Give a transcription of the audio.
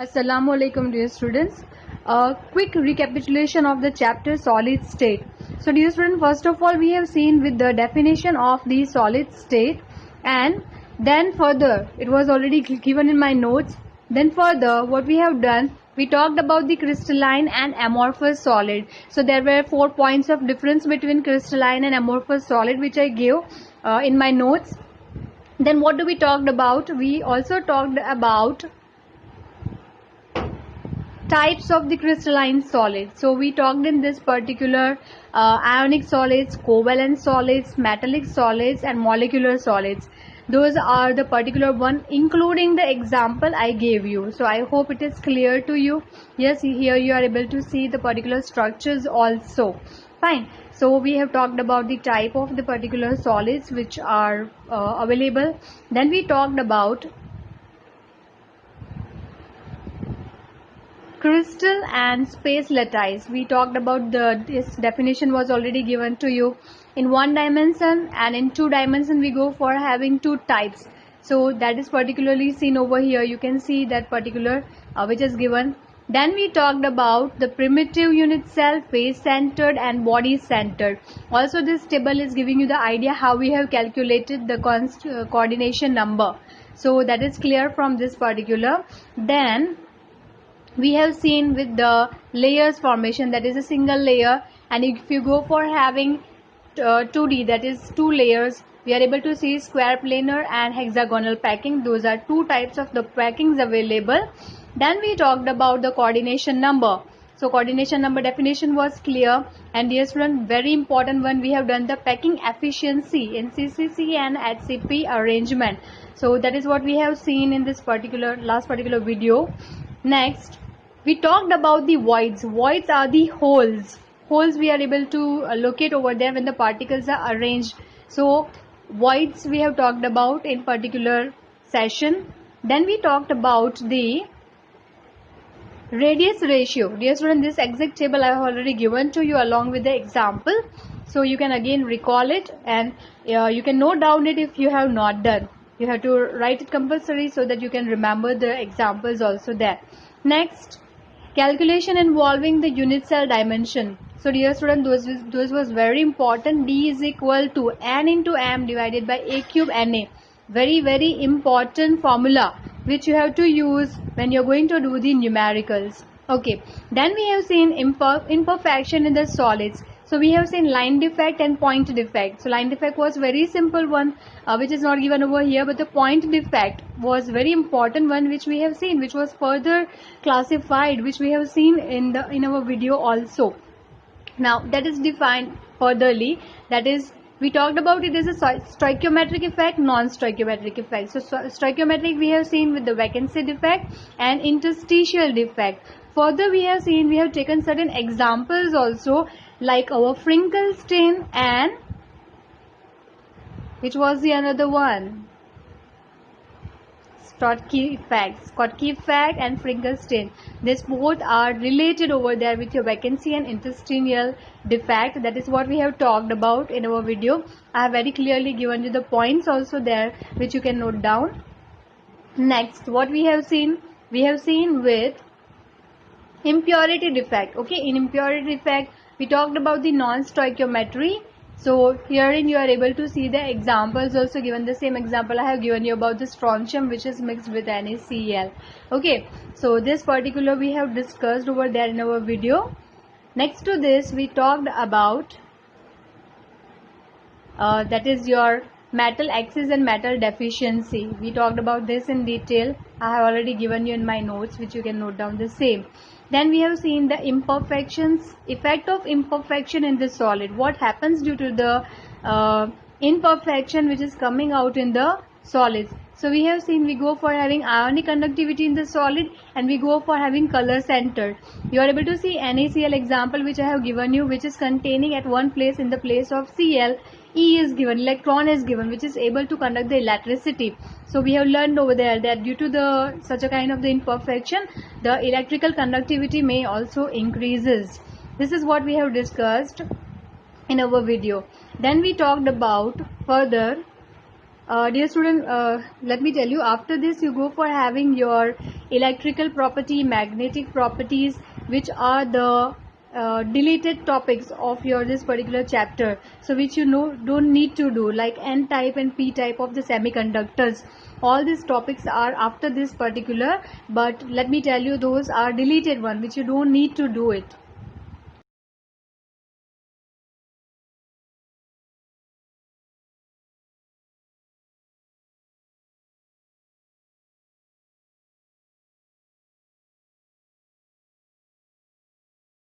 Assalamu alaikum dear students. A quick recapitulation of the chapter solid state. So dear students, first of all we have seen with the definition of the solid state, and then further it was already given in my notes. Then further what we have done, we talked about the crystalline and amorphous solid. So there were 4 points of difference between crystalline and amorphous solid which I gave in my notes. Then what do we talked about? We also talked about types of the crystalline solids. So we talked in this particular ionic solids, covalent solids, metallic solids and molecular solids. Those are the particular one including the example I gave you. So I hope it is clear to you. Yes, here you are able to see the particular structures also. Fine. So we have talked about the type of the particular solids which are available. Then we talked about crystal and space lattice. We talked about this definition was already given to you. In 1 dimension and in 2 dimension we go for having 2 types. So that is particularly seen over here. You can see that particular which is given. Then we talked about the primitive unit cell, face centered and body centered. Also this table is giving you the idea how we have calculated the coordination number. So that is clear from this particular. Then we have seen with the layers formation, that is a single layer, and if you go for having 2D, that is 2 layers, we are able to see square, planar and hexagonal packing. Those are 2 types of the packings available. Then we talked about the coordination number. So coordination number definition was clear, and dear student, very important one, we have done the packing efficiency in CCC and HCP arrangement. So that is what we have seen in this last particular video. Next, we talked about the voids. Voids are the holes. Holes we are able to locate over there when the particles are arranged. So voids we have talked about in particular session. Then we talked about the radius ratio. Dear student, this exact table I have already given to you along with the example. So you can again recall it, and you can note down it if you have not done. You have to write it compulsory so that you can remember the examples also there. Next, calculation involving the unit cell dimension. So dear student, those was very important. D is equal to N into M divided by A cube Na. Very important formula which you have to use when you are going to do the numericals. Okay. Then we have seen imperfection in the solids. So we have seen line defect and point defect. So line defect was very simple one which is not given over here, but the point defect was very important one which we have seen, which was further classified, which we have seen in our video also. Now that is defined furtherly, that is we talked about it as a stoichiometric effect, non-stoichiometric effect. So stoichiometric we have seen with the vacancy defect and interstitial defect. Further we have seen, we have taken certain examples also, like our Finkelstein and which was the another one, Schottky effect and Finkelstein. These both are related over there with your vacancy and interstitial defect. That is what we have talked about in our video. I have very clearly given you the points also there which you can note down. Next, what we have seen with impurity defect. Okay, in impurity defect we talked about the non-stoichiometry. So herein you are able to see the examples also given. The same example I have given you about the strontium which is mixed with NaCl. Okay, so this particular we have discussed over there in our video. Next to this we talked about that is your metal excess and metal deficiency. We talked about this in detail. I have already given you in my notes which you can note down the same. Then we have seen the imperfections, effect of imperfection in the solid. What happens due to the imperfection which is coming out in the solids. So we have seen we go for having ionic conductivity in the solid, and we go for having color centered. You are able to see NaCl example which I have given you, which is containing at one place in the place of Cl, E is given, electron is given, which is able to conduct the electricity. So we have learned over there that due to such a kind of the imperfection, the electrical conductivity may also increases. This is what we have discussed in our video. Then we talked about further Dear student, let me tell you, after this you go for having your electrical property, magnetic properties, which are the deleted topics of your this particular chapter, so which you know don't need to do, like N type and P type of the semiconductors. All these topics are after this particular, but let me tell you, those are deleted one which you don't need to do it.